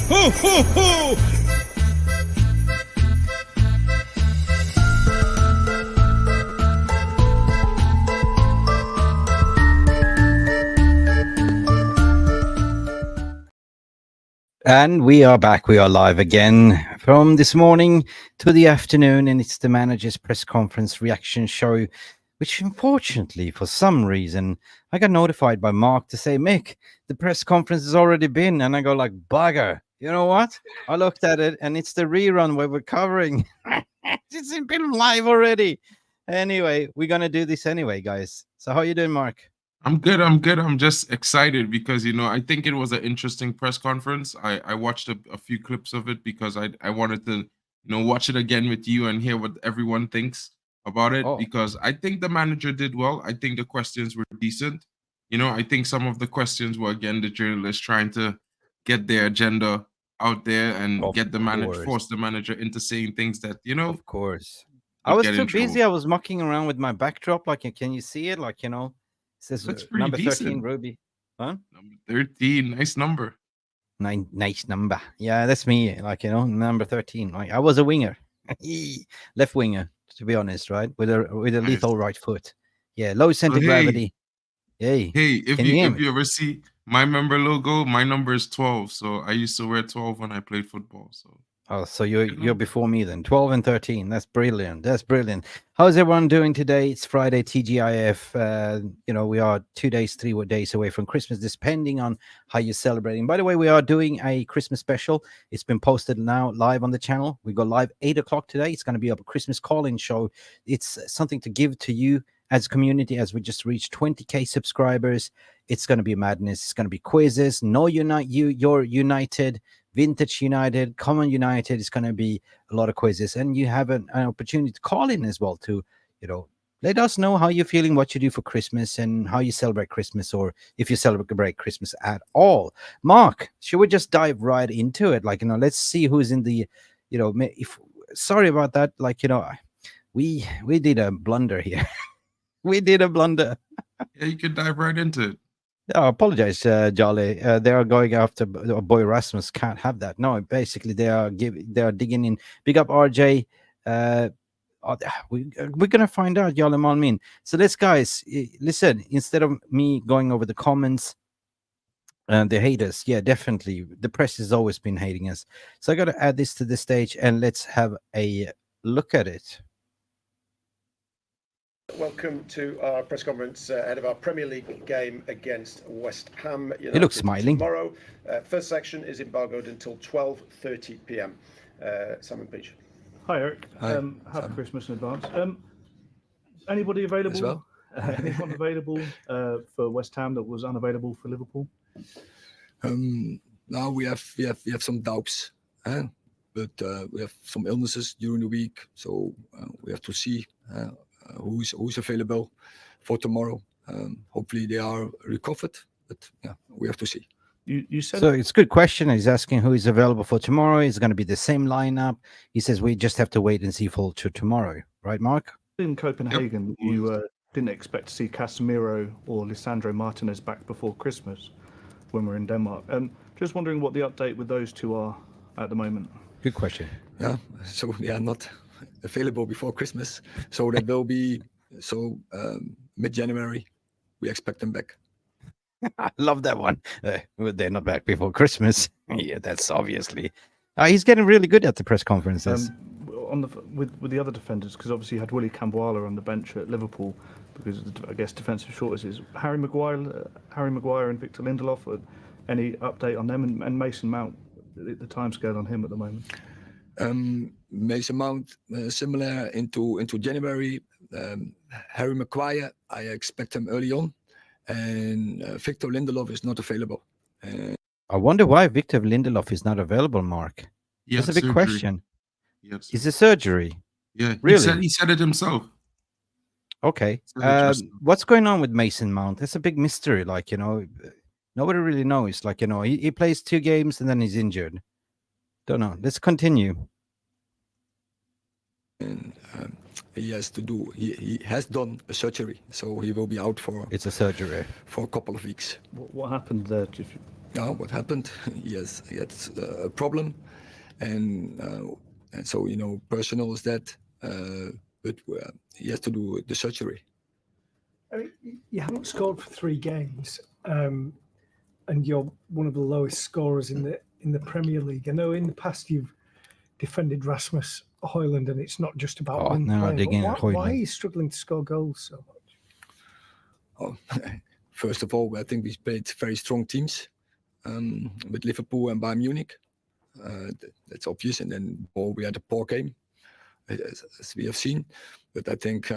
Ho, ho, ho! And we are back. We are live again from this morning to the afternoon, and it's the manager's press conference reaction show, which unfortunately, for some reason, I got notified by Mark to say, Mick, the press conference has already been. And I go like, bugger. You know what? I looked at it, and it's the rerun where we're covering. It's been live already. Anyway, we're going to do this anyway, guys. So how you doing, Mark? I'm good. I'm just excited because, I think it was an interesting press conference. I watched a few clips of it because I wanted to, watch it again with you and hear what everyone thinks about it, because I think the manager did well. I think the questions were decent. I think some of the questions were, again, the journalists trying to get their agenda out there and get the manager, force the manager into saying things that, Of course. I was too busy. I was mucking around with my backdrop. Like, can you see it? Like, it says that's number decent. 13, Ruby. Huh? Number 13, nice number. Nice number. Yeah, that's me. Like, number 13. Like, I was a winger, left winger, to be honest, right? With a nice. Lethal right foot. Yeah, low center gravity. Hey, if you ever see my member logo, my number is 12. So I used to wear 12 when I played football. So you're before me then. 12 and 13. That's brilliant. How's everyone doing today? It's Friday, TGIF. We are 3 days away from Christmas, depending on how you're celebrating. By the way, we are doing a Christmas special. It's been posted now live on the channel. We go live 8 o'clock today. It's going to be a Christmas call-in show. It's something to give to you as a community, as we just reached 20K subscribers. It's going to be madness. It's going to be quizzes. No, you're United. Vintage United, Common United. Is going to be a lot of quizzes, and you have an opportunity to call in as well to, let us know how you're feeling, what you do for Christmas, and how you celebrate Christmas, or if you celebrate Christmas at all. Mark, should we just dive right into it? Like, let's see who's in the, sorry about that. Like, we did a blunder here. We did a blunder. Yeah, you could dive right into it. I apologize, Jolly. They are going after boy Rasmus. Can't have that. No, basically they are digging in. Big up RJ. We're gonna find out, Jolly Malmin. So let's, guys, listen. Instead of me going over the comments and the haters, yeah, definitely the press has always been hating us. So I got to add this to the stage, and let's have a look at it. Welcome to our press conference ahead of our Premier League game against West Ham United. He looks smiling. Tomorrow, first section is embargoed until 12:30 p.m. Simon Peach. Hi, Eric. Happy Christmas in advance. Anybody available? As well? Anyone available for West Ham that was unavailable for Liverpool? Now we have some doubts, but we have some illnesses during the week, so we have to see. Who's available for tomorrow. Hopefully they are recovered, but yeah, we have to see. You said so. It's a good question. He's asking who is available for tomorrow. It's going to be the same lineup. He says we just have to wait and see for tomorrow, right, Mark? In Copenhagen, you didn't expect to see Casemiro or Lisandro Martinez back before Christmas when we're in Denmark. Just wondering what the update with those two are at the moment. Good question. Yeah, so they are not available before Christmas, so that will be mid-January. We expect them back. I love that one. They're not back before Christmas. Yeah, that's obviously. He's getting really good at the press conferences. With the other defenders, because obviously you had Willy Camboire on the bench at Liverpool because of I guess defensive shortages. Harry Maguire and Victor Linderlof. Any update on them, and Mason Mount? The timescale on him at the moment. Mason Mount similar into January. Harry Maguire, I expect him early on, and Victor Lindelof is not available. I wonder why Victor Lindelof is not available, Mark. That's a big question. Is it surgery? Yeah, really? He said it himself. Okay. What's going on with Mason Mount? That's a big mystery. Like, nobody really knows. Like, he plays 2 games and then he's injured. Don't know. Let's continue. And he has done a surgery, so he will be out for. It's a surgery for a couple of weeks. What happened there? What happened? Yes, he had a problem, and so personal is that, but he has to do the surgery. I mean, you haven't scored for 3 games, and you're one of the lowest scorers in the Premier League. I know in the past you've defended Rasmus Hojlund, and it's not just about one player. But why are you struggling to score goals so much? Oh, first of all, I think we played very strong teams with Liverpool and Bayern Munich. That's obvious. And then we had a poor game, as we have seen. But I think,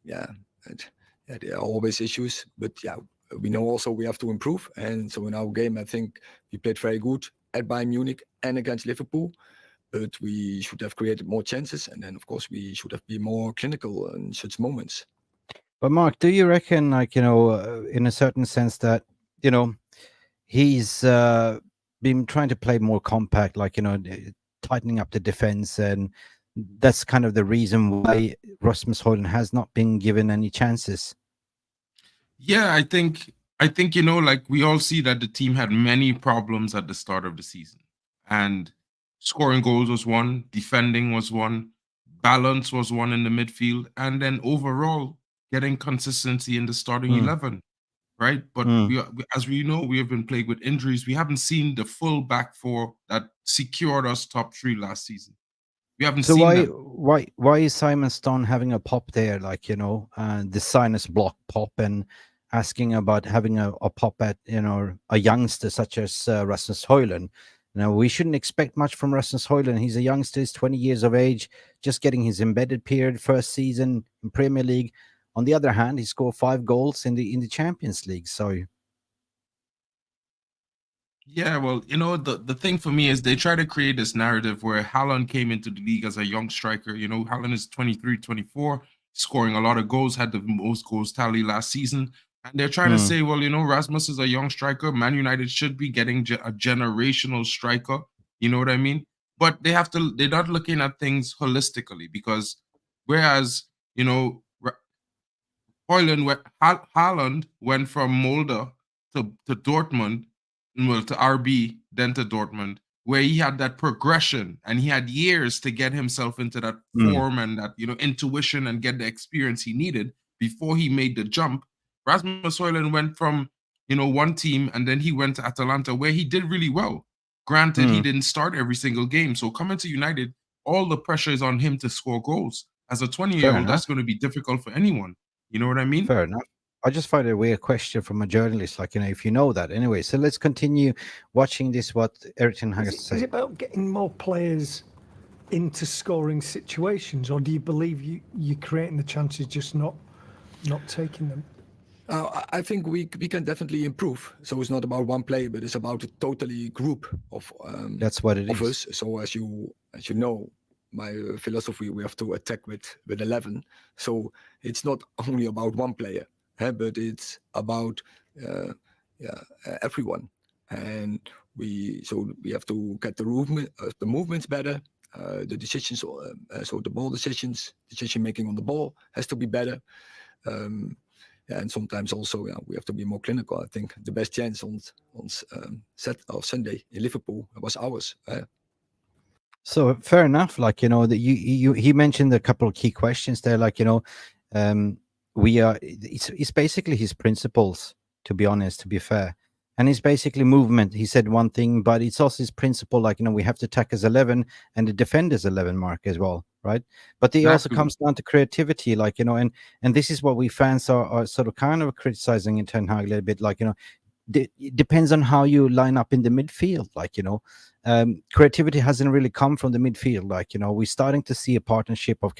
there are always issues. But we know also we have to improve. And so in our game, I think we played very good at Bayern Munich and against Liverpool. But we should have created more chances. And then, of course, we should have been more clinical in such moments. But Mark, do you reckon, in a certain sense that, he's been trying to play more compact, tightening up the defense, and that's kind of the reason why Rasmus Hojlund has not been given any chances? Yeah, I think we all see that the team had many problems at the start of the season, and scoring goals was one, defending was one, balance was one in the midfield, and then overall getting consistency in the starting 11, right? But as we know, we have been plagued with injuries. We haven't seen the full back four that secured us top 3 last season. We haven't seen that. Why is Simon Stone having a pop there, the sinus block pop, and asking about having a pop at a youngster such as Rasmus Hojlund? Now, we shouldn't expect much from Rasmus Hojlund. He's a youngster, he's 20 years of age, just getting his embedded period, first season in Premier League. On the other hand, he scored 5 goals in the Champions League. So, yeah, well, the thing for me is they try to create this narrative where Hojlund came into the league as a young striker. Hojlund is 23, 24, scoring a lot of goals, had the most goals tally last season. And they're trying to say, well, Rasmus is a young striker. Man United should be getting a generational striker. You know what I mean? But they're not looking at things holistically, because whereas, Hojlund went from Molde to Dortmund, well, to RB, then to Dortmund, where he had that progression and he had years to get himself into that form and that, intuition and get the experience he needed before he made the jump. Rasmus Hojlund went from, one team, and then he went to Atalanta, where he did really well. Granted, he didn't start every single game. So coming to United, all the pressure is on him to score goals. As a 20-year-old, that's going to be difficult for anyone. You know what I mean? Fair enough. I just find it a weird question from a journalist, if you know that. Anyway, so let's continue watching this, what Eric Ten Hag has to say. Is it about getting more players into scoring situations, or do you believe you're creating the chances, just not taking them? I think we can definitely improve. So it's not about one player, but it's about a totally group of that's what it is. Us. So as you know, my philosophy, we have to attack with 11. So it's not only about one player, but it's about everyone. And we have to get the movements better, the decisions, so the ball decision making on the ball has to be better. And sometimes also, we have to be more clinical. I think the best chance on Sunday in Liverpool was ours. So fair enough. He mentioned a couple of key questions there. It's basically his principles, to be honest, to be fair. And it's basically movement. He said one thing, but it's also his principle, we have to attack as 11 and the defenders 11 mark as well, right? But it also comes down to creativity, and this is what we fans are sort of kind of criticizing in Ten Hag a little bit, it depends on how you line up in the midfield. Creativity hasn't really come from the midfield. We're starting to see a partnership of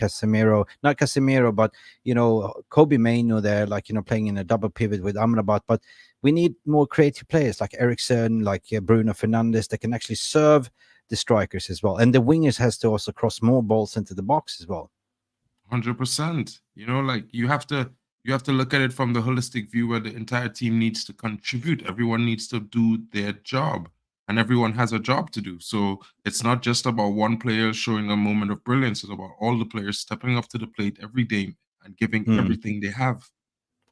not Casemiro, but Kobbie Manioo there, playing in a double pivot with Amrabat. But we need more creative players like Eriksen, Bruno, Fernadez, that can actually serve the strikers as well, and the wingers has to also cross more balls into the box as well. 100%. You have to look at it from the holistic view, where the entire team needs to contribute. Everyone needs to do their job, and everyone has a job to do. So it's not just about one player showing a moment of brilliance. It's about all the players stepping up to the plate every day and giving everything they have.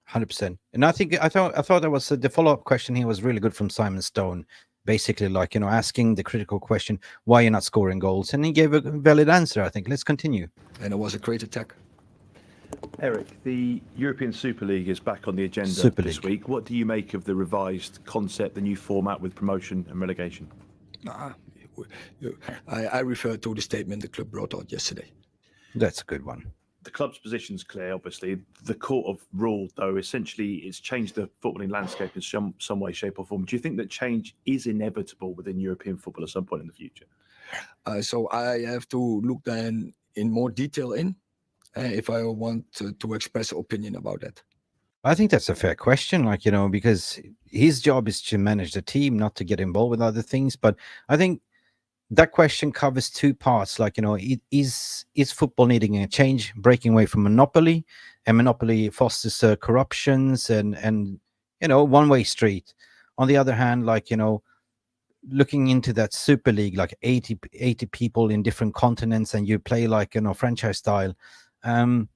100%. And I thought that was the follow-up question here was really good from Simon Stone. Basically, like, asking the critical question, why you're not scoring goals, and he gave a valid answer. I think. Let's continue. And it was a great attack. Eric, the European Super League is back on the agenda Super this League. week. What do you make of the revised concept, the new format with promotion and relegation? I refer to the statement the club brought out yesterday. That's a good one. The club's position's clear, obviously. The court of rule, though, essentially it's changed the footballing landscape in some way, shape or form. Do you think that change is inevitable within European football at some point in the future? So I have to look then in more detail if I want to express an opinion about that. I think that's a fair question, like, because his job is to manage the team, not to get involved with other things. But I think that question covers two parts. Like, is football needing a change, breaking away from monopoly, and monopoly fosters corruptions and one-way street. On the other hand, like, looking into that Super League, like 80 people in different continents, and you play like, franchise style.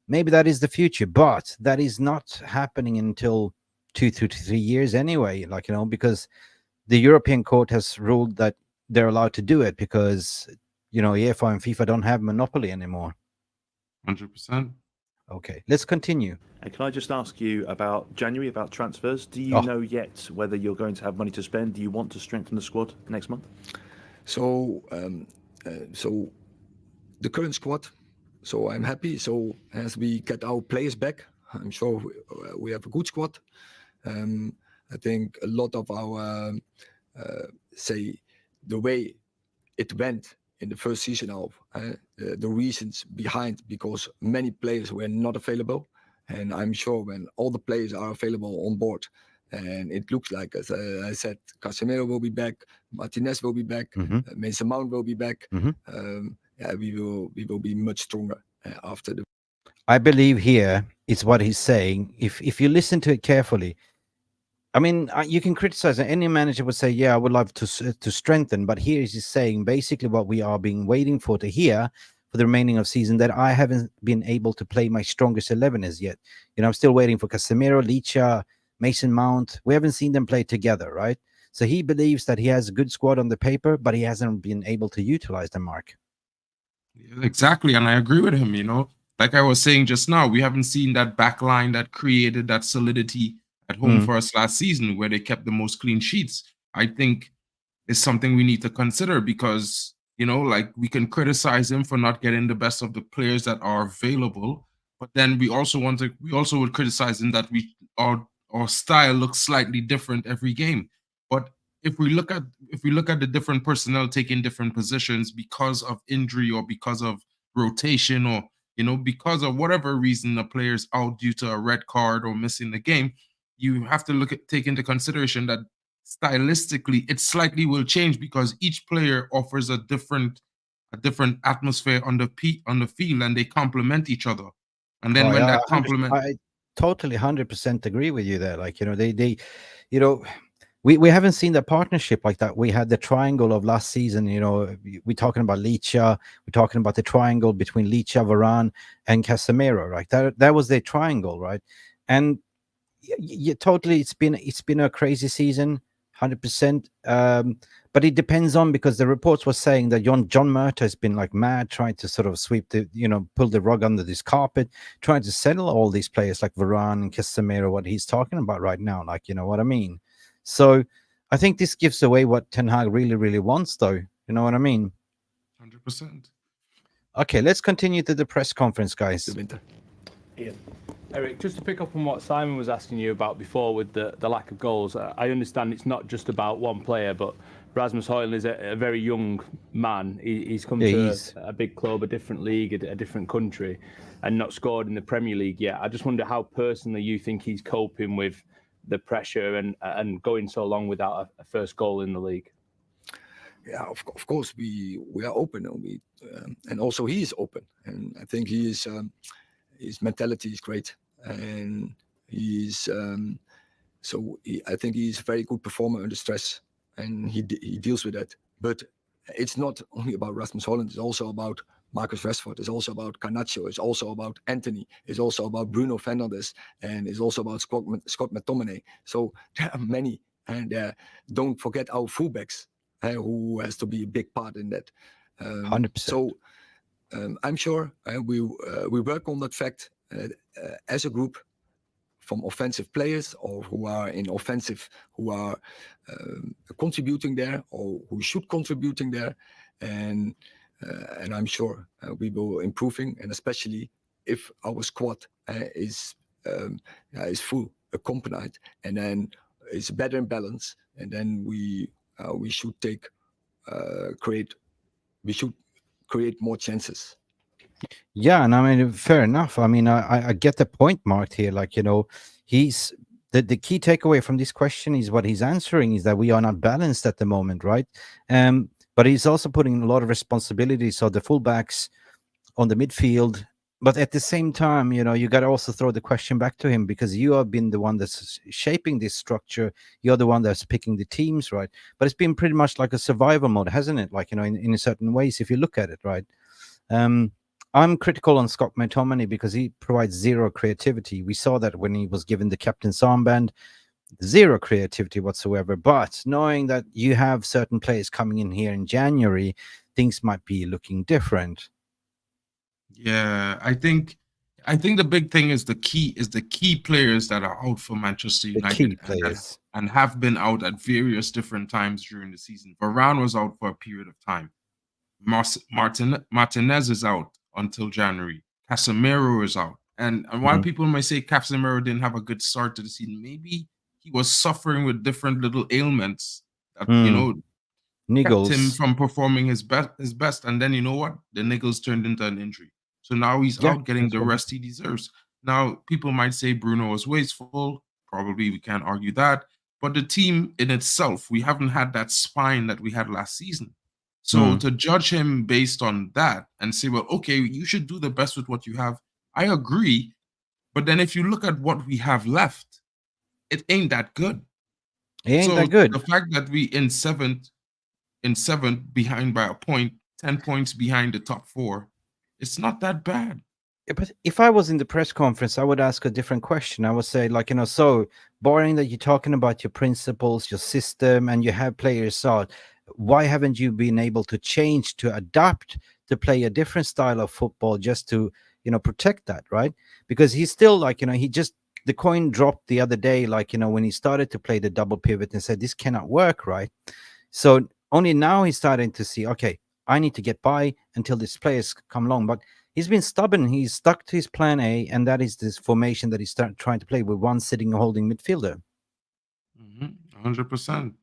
Maybe that is the future, but that is not happening until 2 to 3 years anyway. Like, because the European court has ruled that they're allowed to do it because, UEFA and FIFA don't have monopoly anymore. 100%. Okay, let's continue. And can I just ask you about January, about transfers? Do you know yet whether you're going to have money to spend? Do you want to strengthen the squad next month? So, so the current squad. So I'm happy. So as we get our players back, I'm sure we have a good squad. I think a lot of our the way it went in the first season of the reasons behind, because many players were not available, and I'm sure when all the players are available on board, and it looks like, as I said, Casemiro will be back, Martinez will be back, Mason Mount will be back. We will be much stronger after the. I believe here is what he's saying. If you listen to it carefully, I mean, you can criticize it. Any manager would say, yeah, I would love to strengthen. But here he's saying basically what we are being waiting for to hear for the remaining of season, that I haven't been able to play my strongest 11 as yet. I'm still waiting for Casemiro, Licha, Mason Mount. We haven't seen them play together, right? So he believes that he has a good squad on the paper, but he hasn't been able to utilize the mark. Exactly. And I agree with him, Like I was saying just now, we haven't seen that back line that created that solidity at home for us last season, where they kept the most clean sheets. I think is something we need to consider because, like we can criticize him for not getting the best of the players that are available, but then we also would criticize him that our style looks slightly different every game. But if we look at the different personnel taking different positions because of injury or because of rotation or because of whatever reason the player's out due to a red card or missing the game, you have to take into consideration that stylistically it slightly will change because each player offers a different atmosphere on the field, and they complement each other. And then when that complement, I totally 100% agree with you there. Like, we haven't seen the partnership like that. We had the triangle of last season. We're talking about Licha. We're talking about the triangle between Licha, Varane, and Casemiro, right? That was the triangle, right? And totally, it's been a crazy season, 100%. But it depends on, because the reports were saying that John Murta has been like mad, trying to sort of sweep pull the rug under this carpet, trying to settle all these players like Varane and Casemiro. What he's talking about right now, like, you know what I mean? So I think this gives away what Ten Hag really, really wants, though. You know what I mean? 100%. Okay, let's continue to the press conference, guys. Ian. Eric, just to pick up on what Simon was asking you about before with the lack of goals, I understand it's not just about one player, but Rasmus Hojlund is a very young man. He's come to a big club, a different league, a different country, and not scored in the Premier League yet. I just wonder how personally you think he's coping with the pressure and going so long without a first goal in the league. Yeah, of course we are open, and also he is open, and I think he is. His mentality is great, and he's I think he's a very good performer under stress, and he deals with that. But it's not only about Rasmus Hojlund; it's also about Marcus Rashford. It's also about Garnacho. It's also about Antony. It's also about Bruno Fernandes, and it's also about Scott McTominay. So there are many, and don't forget our fullbacks, who has to be a big part in that. 100%. So I'm sure we work on that fact as a group, from offensive players or who are in offensive, who are contributing there or who should contributing there, and I'm sure we will improving, and especially if our squad is full accompanied, and then it's better in balance, and then we should create more chances. Yeah, and I mean, fair enough. I mean, I get the point marked here. Like, he's the key takeaway from this question is what he's answering is that we are not balanced at the moment, right? But he's also putting a lot of responsibilities on the fullbacks, on the midfield. But at the same time, you got to also throw the question back to him, because you have been the one that's shaping this structure. You're the one that's picking the teams, right? But it's been pretty much like a survival mode, hasn't it? Like, in certain ways, if you look at it, right? I'm critical on Scott McTominay because he provides zero creativity. We saw that when he was given the captain's armband, zero creativity whatsoever. But knowing that you have certain players coming in here in January, things might be looking different. Yeah, I think the big thing is the key players that are out for Manchester The United key players. and have been out at various different times during the season. Varane was out for a period of time. Martinez is out until January. Casemiro is out. And while people may say Casemiro didn't have a good start to the season, maybe he was suffering with different little ailments that, kept him from performing his best. And then, you know what? The niggles turned into an injury. So now he's out getting the rest he deserves. Now, people might say Bruno was wasteful. Probably we can't argue that. But the team in itself, we haven't had that spine that we had last season. So to judge him based on that and say, well, okay, you should do the best with what you have, I agree. But then if you look at what we have left, it ain't that good. It ain't that good. The fact that we in seventh behind by a point, 10 points behind the top four, it's not that bad. Yeah, but if I was in the press conference, I would ask a different question. I would say, like, so barring that you're talking about your principles, your system, and you have players out, why haven't you been able to change, to adapt, to play a different style of football just to, protect that, right? Because he's still like, the coin dropped the other day, like, when he started to play the double pivot and said, this cannot work, right? So only now he's starting to see, okay, I need to get by until these players come along. But he's been stubborn. He's stuck to his plan A, and that is this formation that he's trying to play with one sitting holding midfielder. 100%.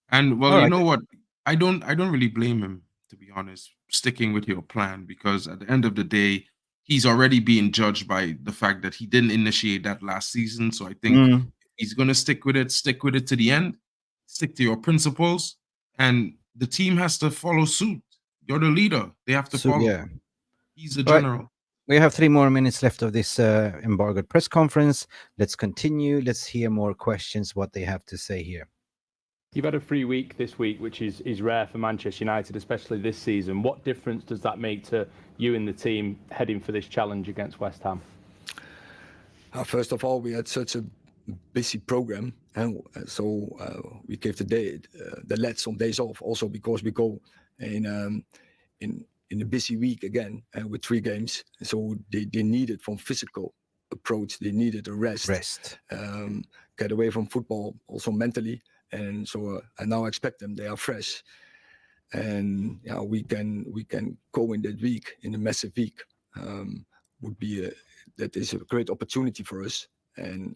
And well, you know what? I don't really blame him, to be honest, sticking with your plan, because at the end of the day, he's already being judged by the fact that he didn't initiate that last season. So I think he's going to stick with it to the end, stick to your principles, and the team has to follow suit. You're the leader. They have to follow. Yeah. He's the general. Right. We have 3 more minutes left of this embargoed press conference. Let's continue. Let's hear more questions, what they have to say here. You've had a free week this week, which is rare for Manchester United, especially this season. What difference does that make to you and the team heading for this challenge against West Ham? First of all, we had such a busy program, and so we gave the lads some days off, also because we go in a busy week again with 3 games. So they needed, from physical approach, they needed a rest. Get away from football, also mentally. And so I now expect them. They are fresh, and we can go in that week, in a massive week. That is a great opportunity for us, and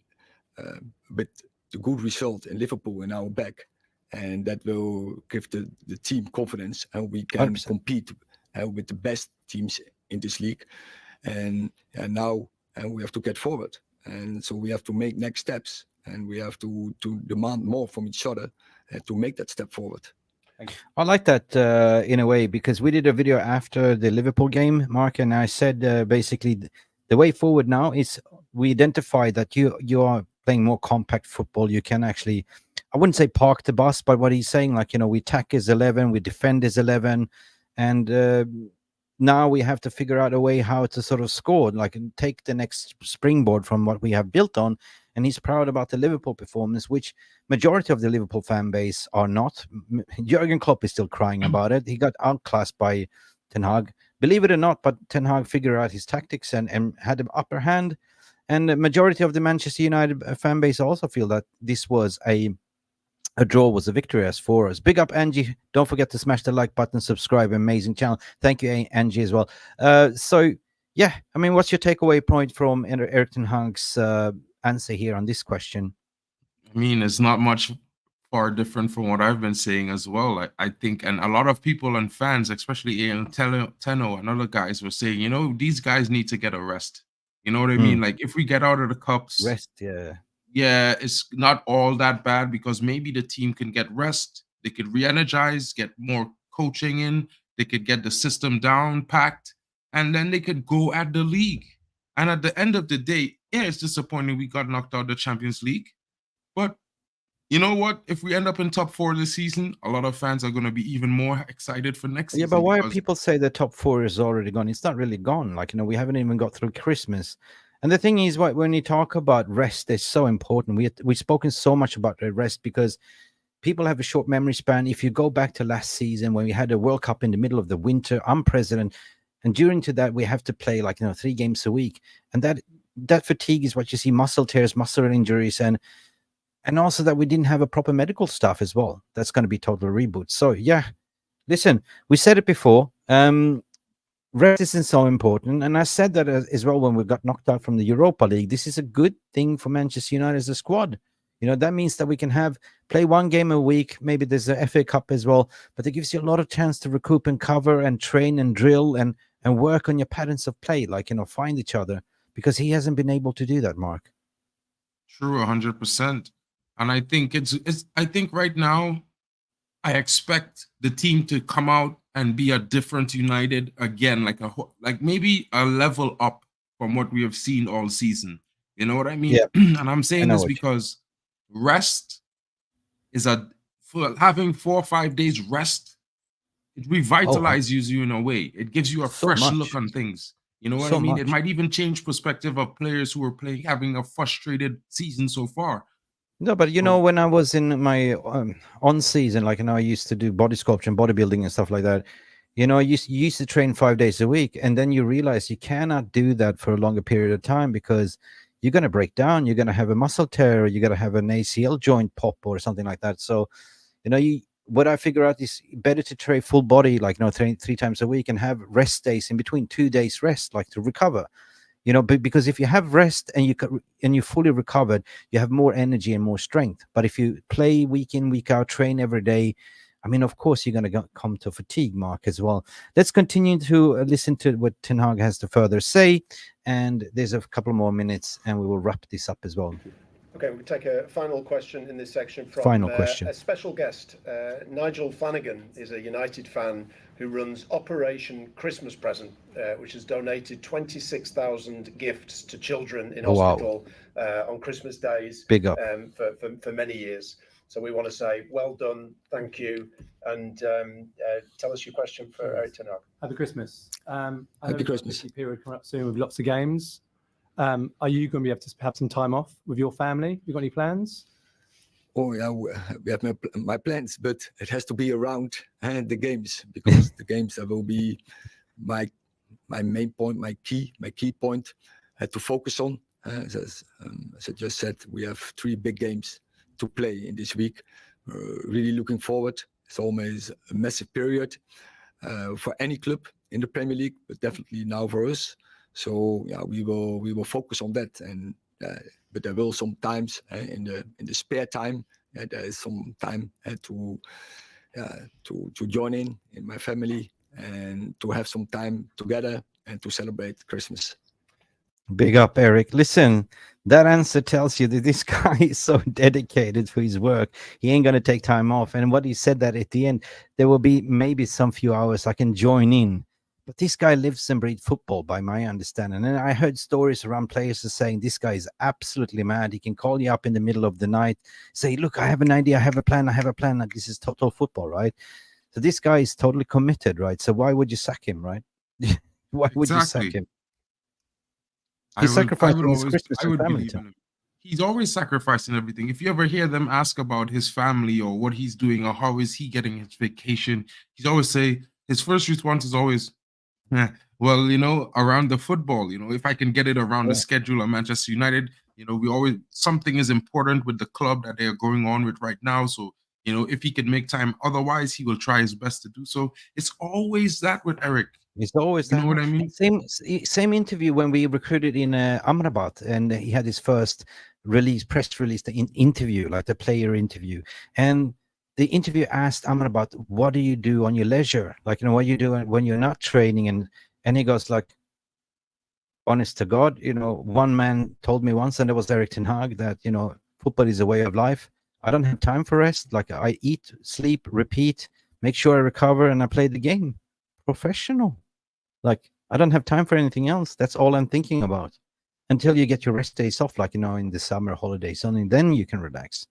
with the good result in Liverpool in our back, and that will give the team confidence, and we can 100%. Compete with the best teams in this league. And now we have to get forward, and so we have to make next steps. And we have to demand more from each other to make that step forward. I like that in a way, because we did a video after the Liverpool game, Mark, and I said basically the way forward now is we identify that you are playing more compact football. You can actually, I wouldn't say park the bus, but what he's saying, like, we attack as 11, we defend as 11, and now we have to figure out a way how to sort of score, like, and take the next springboard from what we have built on. And he's proud about the Liverpool performance, which majority of the Liverpool fan base are not. Jurgen Klopp is still crying about it. He got outclassed by Ten Hag, believe it or not, but Ten Hag figured out his tactics and had the upper hand. And the majority of the Manchester United fan base also feel that this was a draw was a victory as for us. Big up, Angie. Don't forget to smash the like button, subscribe. Amazing channel. Thank you, Angie, as well. So, yeah, I mean, what's your takeaway point from Erik Ten Hag's answer here on this question? I mean, it's not much far different from what I've been saying as well. I think, and a lot of people and fans, especially Tenno and other guys, were saying, you know, these guys need to get a rest. You know what I mean? Like, if we get out of the cups, rest, yeah. Yeah, it's not all that bad because maybe the team can get rest. They could re-energize, get more coaching in. They could get the system down packed, and then they could go at the league. And at the end of the day, yeah, it's disappointing we got knocked out of the Champions League. But you know what? If we end up in top 4 this season, a lot of fans are going to be even more excited for next season. Yeah, but why people say the top 4 is already gone? It's not really gone. Like, you know, we haven't even got through Christmas. And the thing is, when you talk about rest, it's so important. We've spoken so much about the rest because people have a short memory span. If you go back to last season when we had a World Cup in the middle of the winter, unprecedented, and during to that we have to play, like, you know, 3 games a week, and that fatigue is what you see: muscle tears, muscle injuries, and also that we didn't have a proper medical staff as well. That's going to be total reboot. So yeah, listen, we said it before. Rest isn't so important, and I said that as well when we got knocked out from the Europa League. This is a good thing for Manchester United as a squad. You know, that means that we can play 1 game a week. Maybe there's a FA Cup as well, but it gives you a lot of chance to recoup and cover and train and drill and work on your patterns of play, like, you know, find each other, because he hasn't been able to do that, Mark. True, 100%. And I think I think right now, I expect the team to come out and be a different United again, like maybe a level up from what we have seen all season. You know what I mean? Yeah. And I'm saying this because rest is having 4 or 5 days rest. It revitalizes you in a way. It gives you a fresh look on things. You know what I mean? It might even change perspective of players who are having a frustrated season so far. No, but you know, when I was in my on season, like, you know, I used to do body sculpture and bodybuilding and stuff like that. You know, you used to train 5 days a week, and then you realize you cannot do that for a longer period of time because you're going to break down. You're going to have a muscle tear, or you're going to have an ACL joint pop or something like that. So, you know, what I figure out is better to train full body, like, you know, train 3 times a week and have rest days in between, 2 days rest, like, to recover. You know, because if you have rest and you're fully recovered, you have more energy and more strength. But if you play week in, week out, train every day, I mean, of course, you're going to come to fatigue, Mark, as well. Let's continue to listen to what Ten Hag has to further say. And there's a couple more minutes, and we will wrap this up as well. Okay, we'll take a final question in this section from a special guest. Nigel Flanagan is a United fan who runs Operation Christmas Present, which has donated 26,000 gifts to children in hospital on Christmas days. Big up. For many years. So we want to say, well done, thank you, and tell us your question for Eric Ten Hag. Happy Christmas. Happy Christmas. Period coming up soon with lots of games. Are you going to be able to have some time off with your family? You got any plans? Oh yeah, we have my plans, but it has to be around the games, because the games that will be my main point, my key point to focus on. As I just said, we have 3 big games to play in this week. Really looking forward. It's always a massive period for any club in the Premier League, but definitely now for us. So yeah, we will focus on that, and but there will sometimes in the spare time there is some time to join in my family and to have some time together and to celebrate Christmas. Big up, Eric. Listen, that answer tells you that this guy is so dedicated to his work. He ain't going to take time off. And what he said, that at the end, there will be maybe some few hours I can join in. But this guy lives and breathes football, by my understanding. And I heard stories around players saying this guy is absolutely mad. He can call you up in the middle of the night, say, look, I have an idea, I have a plan. Like, this is total football, right? So this guy is totally committed, right? So why would you sack him, right? Why would you sack Exactly. him? He's sacrificing his always, Christmas I and would family believe in time. him. He's always sacrificing everything. If you ever hear them ask about his family or what he's doing or how is he getting his vacation, he's always say his first response is always, well, around the football, if I can get it around the Yeah. schedule of Manchester United, we always, something is important with the club that they're going on with right now. So, if he can make time, otherwise he will try his best to do so. It's always that with Eric. It's always You that. know what I mean? Same interview when we recruited in Amrabat, and he had his first press release, the interview, like the player interview, and the interview asked Amrabat, "What do you do on your leisure? Like, what you do when you're not training?" And he goes like, "Honest to God, one man told me once, and it was Eric Ten Hag, that football is a way of life. I don't have time for rest. Like, I eat, sleep, repeat, make sure I recover, and I play the game. Professional. Like, I don't have time for anything else. That's all I'm thinking about. Until you get your rest days off, like, in the summer holidays, only then you can relax.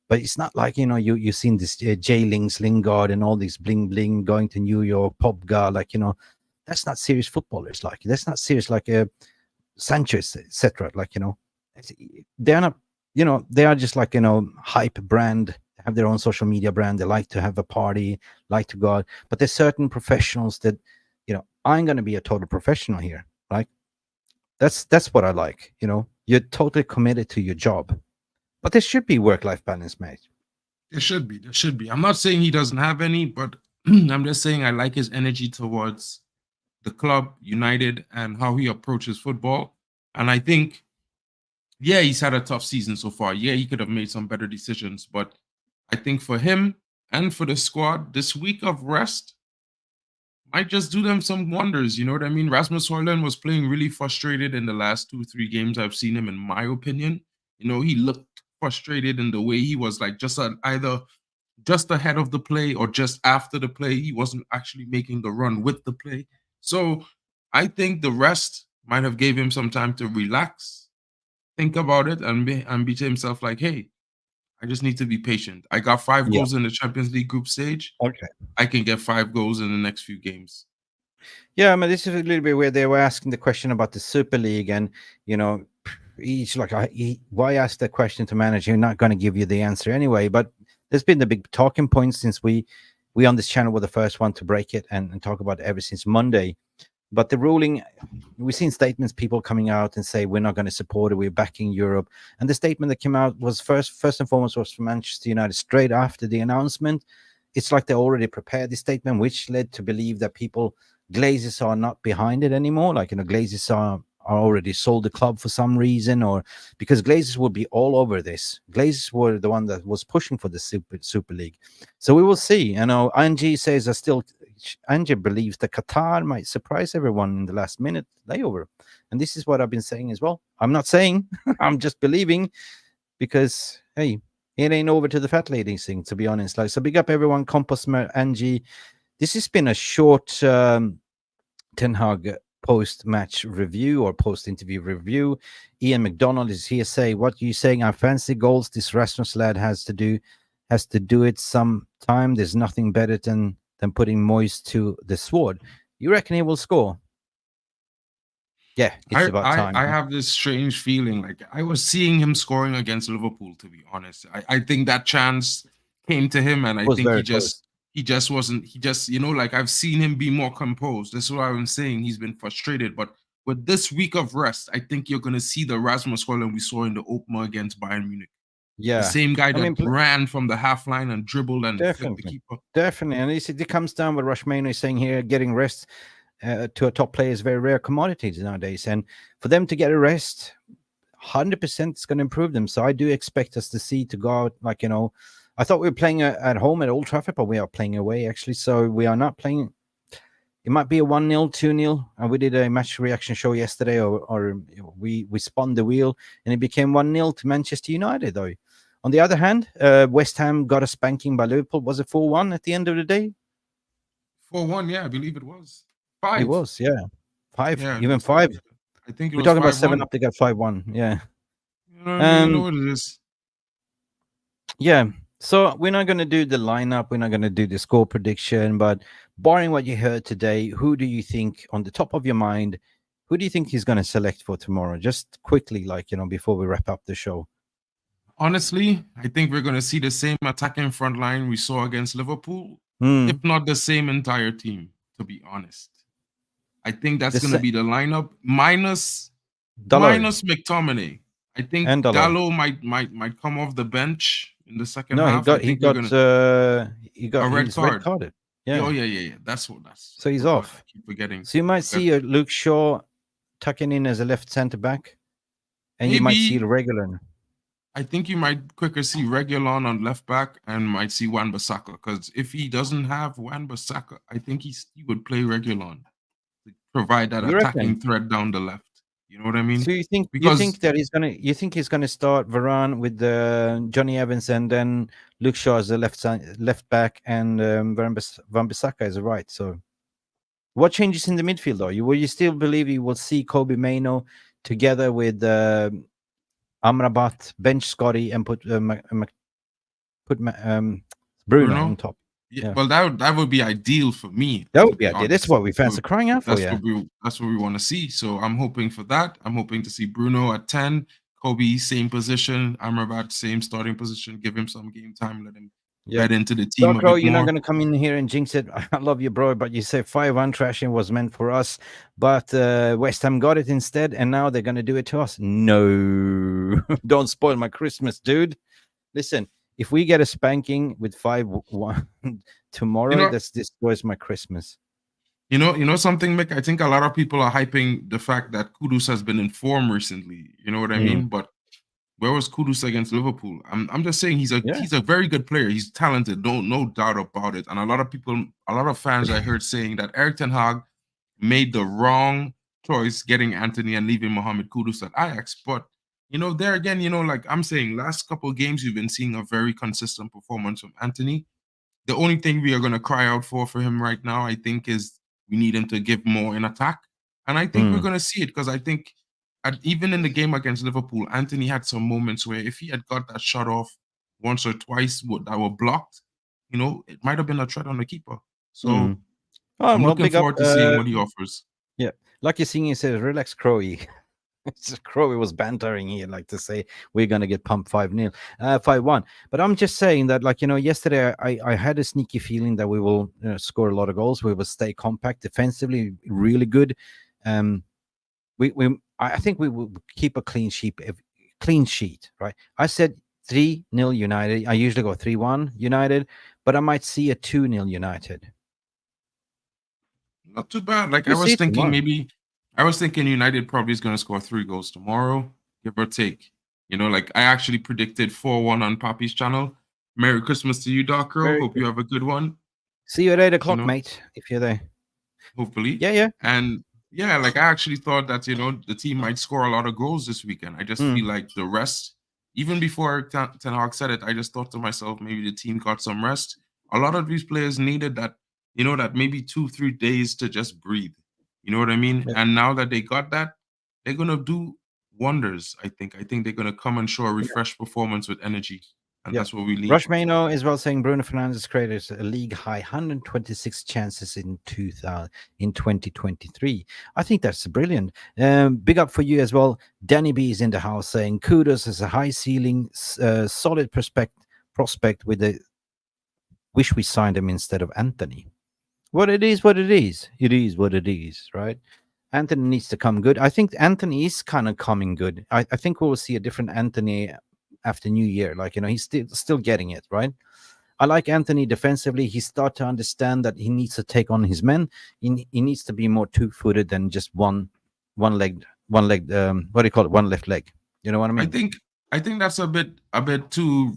But it's not like, you've seen this J-Links, Lingard, and all these bling bling going to New York, Pogba, like, that's not serious footballers. Like, that's not serious, like Sanchez, etc. Like, they're not, they are just like, hype brand, have their own social media brand. They like to have a party, like to go out. But there's certain professionals that, I'm going to be a total professional here, right? That's what I like. You're totally committed to your job, but there should be work-life balance, mate. There should be. I'm not saying he doesn't have any, but I'm just saying I like his energy towards the club, United, and how he approaches football. And I think, yeah, he's had a tough season so far. Yeah, he could have made some better decisions, but I think for him and for the squad, this week of rest might just do them some wonders. You know what I mean? Rasmus Hojlund was playing really frustrated in the last 2-3 games I've seen him, in my opinion. He looked frustrated in the way he was like just either just ahead of the play or just after the play. He wasn't actually making the run with the play. So I think the rest might have gave him some time to relax, think about it, and be to himself like, hey, I just need to be patient. I got 5 goals in the Champions League group stage. Okay. I can get 5 goals in the next few games. Yeah, I mean, this is a little bit where they were asking the question about the Super League, and he's like, why ask that question to manager? You're not going to give you the answer anyway. But there's been the big talking point since we on this channel were the first one to break it and talk about it ever since Monday. But the ruling, we've seen statements, people coming out and say, we're not going to support it, we're backing Europe. And the statement that came out was first and foremost was from Manchester United straight after the announcement. It's like they already prepared the statement, which led to believe that Glazers are not behind it anymore. Like, Glazers are already sold the club for some reason, or because Glazers would be all over this. Glazers were the one that was pushing for the Super League. So we will see. Angie says Angie believes that Qatar might surprise everyone in the last minute layover. And this is what I've been saying as well. I'm not saying, I'm just believing, because, hey, it ain't over to the fat ladies thing, to be honest. Like, so big up everyone, Compost, Angie. This has been a short Ten Hag post-match review or post-interview review. Ian McDonald is here saying, what are you saying? I fancy goals. This Rasmus lad has to do it sometime. There's nothing better than putting Moyes to the sword. You reckon he will score? Yeah, it's about time. I have this strange feeling. Like, I was seeing him scoring against Liverpool, to be honest. I think that chance came to him, and I think he just wasn't, like, I've seen him be more composed. That's what I'm saying. He's been frustrated. But with this week of rest, I think you're going to see the Rasmus Hojlund we saw in the opener against Bayern Munich. Yeah. The same guy that ran from the half line and dribbled and flipped the keeper. Definitely. And it comes down what Rashmano is saying here, getting rest to a top player is very rare commodities nowadays. And for them to get a rest, 100% is going to improve them. So I do expect us to go out, like, I thought we were playing at home at Old Trafford, but we are playing away, actually. So we are not playing. It might be a 1-0, 2-0. And we did a match reaction show yesterday, or we spun the wheel, and it became 1-0 to Manchester United, though. On the other hand, West Ham got a spanking by Liverpool. Was it 4-1 at the end of the day? 4-1, yeah, I believe it was. 5. It was, yeah. 5, yeah, even 5. I think it We're was talking 5-1. about 7 up, they got 5-1, yeah. You know what it is. Yeah, So we're not going to do the lineup. We're not going to do the score prediction. But barring what you heard today, who do you think, on the top of your mind, who do you think he's going to select for tomorrow? Just quickly, before we wrap up the show. Honestly, I think we're going to see the same attacking front line we saw against Liverpool, Hmm. if not the same entire team, to be honest. I think that's going to be the lineup minus McTominay. I think Dalot might come off the bench in the second half. He got a red carded. Yeah. Oh yeah. That's. So he's off. I keep forgetting. So you might see a Luke Shaw tucking in as a left centre back, and you might see Reguilion. I think you might quicker see Reguilion on left back and might see Wan-Bissaka, because if he doesn't have Wan-Bissaka, I think he would play Reguilion to provide that attacking threat down the left. You know what I mean? So you think he's gonna start Varane with Johnny Evans and then Luke Shaw as the left back and Wan-Bissaka as a right. So what changes in the midfield though? Will you still believe you will see Kobbie Manioo together with Amrabat, bench Scotty, and put Bruno on top? Yeah, well, that would be ideal for me. That would be ideal. That's what we fans are crying out for. That's what we want to see. So I'm hoping for that. I'm hoping to see Bruno at 10, Kobbie same position, Amrabat same starting position. Give him some game time. Let him get into the team. Bro, you're not going to come in here and jinx it. I love you, bro, but you say 5-1 trashing was meant for us, but West Ham got it instead, and now they're going to do it to us. No, don't spoil my Christmas, dude. Listen. If we get a spanking with 5-1 tomorrow, this destroys my Christmas. You know something, Mick? I think a lot of people are hyping the fact that Kudus has been in form recently. You know what I mean? But where was Kudus against Liverpool? I'm just saying he's a very good player. He's talented, no doubt about it. And a lot of fans I heard saying that Eric Ten Hag made the wrong choice getting Antony and leaving Mohamed Kudus at Ajax, but there again, like I'm saying, last couple of games, you've been seeing a very consistent performance from Antony. The only thing we are going to cry out for him right now, I think, is we need him to give more in attack. And I think we're going to see it, because I think even in the game against Liverpool, Antony had some moments where if he had got that shot off once or twice that were blocked, it might have been a threat on the keeper. So I'm looking forward to seeing what he offers. Yeah. Like you're seeing, he says, relax, Crowy. Crowy was bantering here, like to say we're going to get pumped 5-1. But I'm just saying that, yesterday I had a sneaky feeling that we will score a lot of goals. We will stay compact defensively, really good. I think we will keep a clean sheet, right? I said 3-0 United. I usually go 3-1 United, but I might see a 2-0 United. Not too bad. Like I was thinking United probably is going to score 3 goals tomorrow, give or take. Like I actually predicted 4-1 on Papi's channel. Merry Christmas to you, Darko. Hope you have a good one. See you at 8 o'clock, mate, if you're there. Hopefully. Yeah. And yeah, like I actually thought that, the team might score a lot of goals this weekend. I just feel like the rest, even before Ten Hag said it, I just thought to myself, maybe the team got some rest. A lot of these players needed that, that maybe 2-3 days to just breathe. You know what I mean? Yeah. And now that they got that, they're going to do wonders, I think. I think they're going to come and show a refreshed performance with energy. And that's what we need. Rush Manioo as well saying Bruno Fernandes created a league high 126 chances in 2023. I think that's brilliant. Big up for you as well. Danny B is in the house saying kudos as a high ceiling, solid prospect with a wish we signed him instead of Antony. What it is, what it is. It is what it is, right? Antony needs to come good. I think Antony is kind of coming good. I think we will see a different Antony after New Year. He's still getting it, right? I like Antony defensively. He started to understand that he needs to take on his men. He needs to be more two-footed than just one leg. What do you call it? One left leg. You know what I mean? I think that's a bit too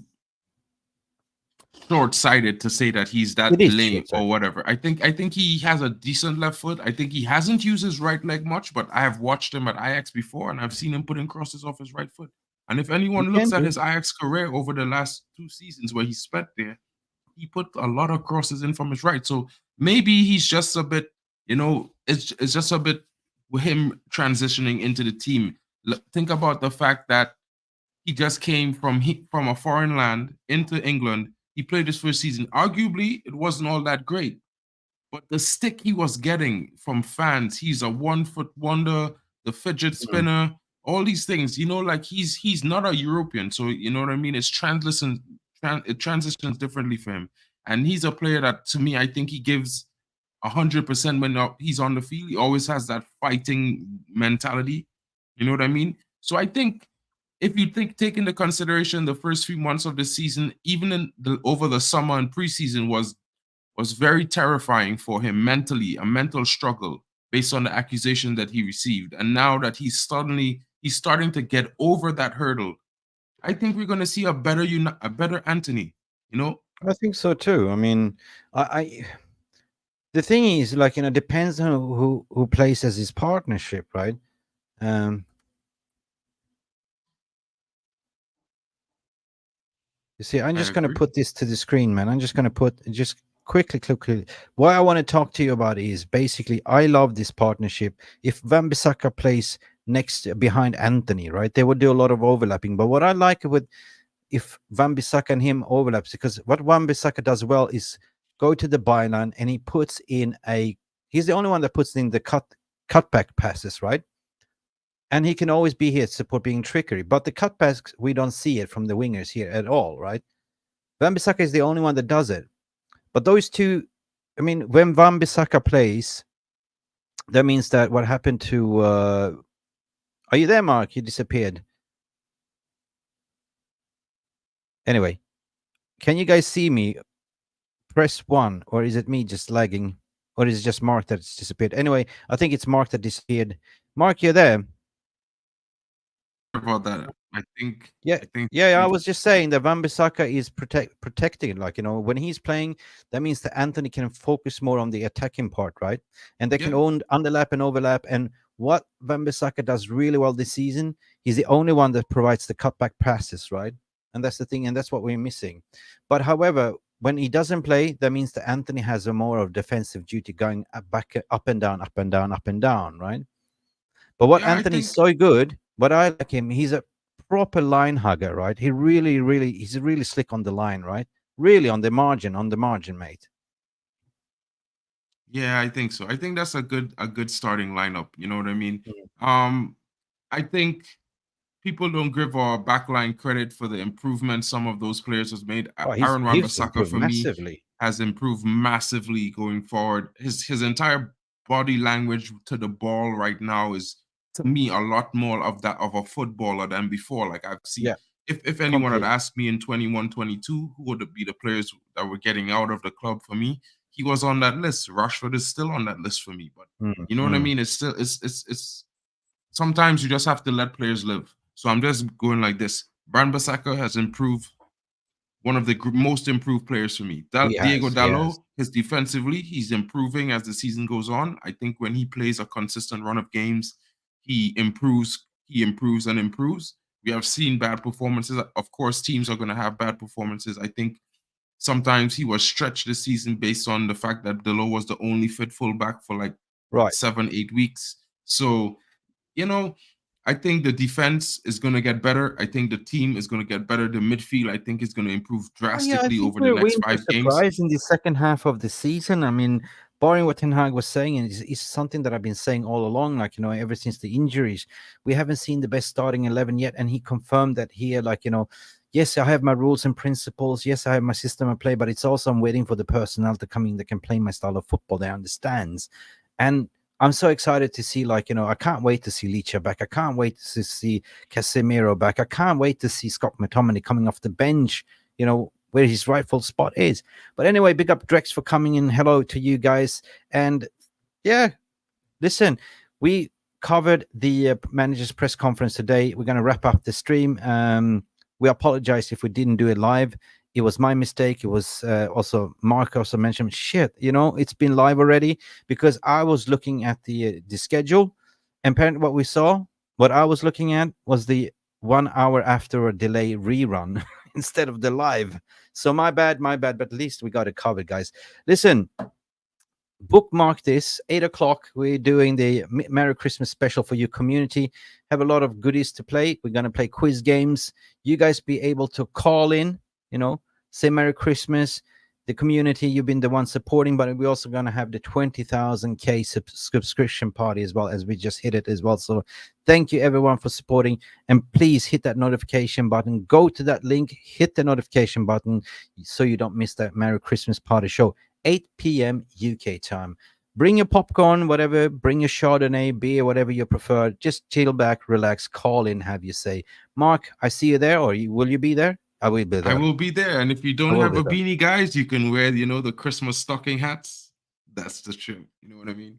short-sighted to say that he's that lame or whatever. I think he has a decent left foot. I think he hasn't used his right leg much, but I have watched him at Ajax before, and I've seen him putting crosses off his right foot. And if anyone looks at his Ajax career over the last 2 seasons where he spent there, he put a lot of crosses in from his right. So maybe he's just a bit, it's just a bit with him transitioning into the team. Think about the fact that he just came from a foreign land into England, he played his first season. Arguably, it wasn't all that great. But the stick he was getting from fans, he's a 1-foot wonder, the fidget spinner, all these things, like he's not a European. So, you know what I mean? It transitions differently for him. And he's a player that, to me, I think he gives 100% when he's on the field. He always has that fighting mentality. You know what I mean? So I think if you take into consideration the first few months of the season, even over the summer and preseason was very terrifying for him mentally, a mental struggle based on the accusation that he received. And now that he's starting to get over that hurdle, I think we're going to see a better Antony, I think so too. I mean, the thing is, like, depends on who plays as his partnership, right? You see, I'm just going to put this to the screen, man. I'm just going to quickly. What I want to talk to you about is basically, I love this partnership. If Wan-Bissaka plays behind Antony, right, they would do a lot of overlapping. But what I like if Wan-Bissaka and him overlaps, because what Wan-Bissaka does well is go to the byline and he puts in he's the only one that puts in the cutback passes, right? And he can always be here to support being trickery. But the cutbacks, we don't see it from the wingers here at all, right? Wan-Bissaka is the only one that does it. But those two, I mean, when Wan-Bissaka plays, that means that what happened to... are you there, Mark? You disappeared. Anyway, can you guys see me? Press 1, or is it me just lagging? Or is it just Mark that's disappeared? Anyway, I think it's Mark that disappeared. Mark, you're there. About that, I think. I was just saying that Wan-Bissaka is protecting, like, when he's playing, that means that Antony can focus more on the attacking part, right? And they can underlap and overlap. And what Wan-Bissaka does really well this season, he's the only one that provides the cutback passes, right? And that's the thing, and that's what we're missing. But however, when he doesn't play, that means that Antony has a more of defensive duty going back, up and down, right? But what Antony's so good, what I like him, he's a proper line hugger, right? He's really slick on the line, right? Really on the margin, mate. Yeah, I think so. I think that's a good starting lineup. You know what I mean? I think people don't give our backline credit for the improvement some of those players has made. Aaron Wan-Bissaka, for me, has improved massively going forward. His entire body language to the ball right now is, to me, a lot more of a footballer than before. Like, I've seen, if anyone had asked me in 21, 22, who would be the players that were getting out of the club for me, he was on that list. Rashford is still on that list for me. But you know what I mean? It's still, it's sometimes you just have to let players live. So I'm just going like this. Wan-Bissaka has improved, one of the most improved players for me. Diego Dalot, his defensively, he's improving as the season goes on. I think when he plays a consistent run of games, he improves. We have seen bad performances. Of course, teams are going to have bad performances. I think sometimes he was stretched this season based on the fact that Dalot was the only fit fullback for like 7-8 weeks. So, I think the defense is going to get better. I think the team is going to get better. The midfield, I think, is going to improve drastically over the next 5 games. Surprise in the second half of the season. I mean, barring what Ten Hag was saying, and it's something that I've been saying all along, like, ever since the injuries, we haven't seen the best starting 11 yet. And he confirmed that here, like, yes, I have my rules and principles. Yes, I have my system of play, but it's also I'm waiting for the personnel to come in that can play my style of football that understands. And I'm so excited to see, like, I can't wait to see Licha back. I can't wait to see Casemiro back. I can't wait to see Scott McTominay coming off the bench, where his rightful spot is. But anyway, big up Drex for coming in. Hello to you guys. And yeah, listen, we covered the manager's press conference today. We're going to wrap up the stream. We apologize if we didn't do it live. It was my mistake. It was also Mark also mentioned, it's been live already, because I was looking at the schedule, and apparently what I was looking at was the 1 hour after a delay rerun instead of the live. So my bad, but at least we got it covered, guys. Listen, bookmark this, 8 o'clock. We're doing the Merry Christmas special for your community. Have a lot of goodies to play. We're going to play quiz games. You guys be able to call in, say Merry Christmas. The community, you've been the one supporting, but we're also going to have the 20,000K subscription party as well, as we just hit it as well. So thank you everyone for supporting, and please hit that notification button. Go to that link, hit the notification button so you don't miss that Merry Christmas party show, 8 p.m. UK time. Bring your popcorn, whatever, bring your Chardonnay, beer, whatever you prefer. Just chill back, relax, call in, have you say. Mark, I see you there, or will you be there? I will be there. I will be there. And if you don't have a beanie, guys, you can wear, the Christmas stocking hats. That's the trim. You know what I mean?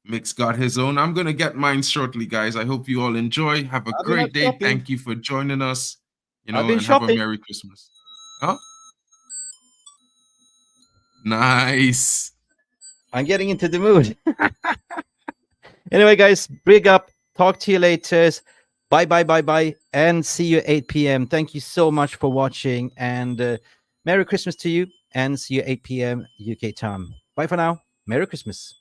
Mick's got his own. I'm going to get mine shortly, guys. I hope you all enjoy. Have a great day. Thank you for joining us. And have a Merry Christmas. Huh? Nice. I'm getting into the mood. Anyway, guys, big up. Talk to you later. Bye, bye, bye, bye, and see you at 8 p.m. Thank you so much for watching, and Merry Christmas to you, and see you at 8 p.m. UK time. Bye for now. Merry Christmas.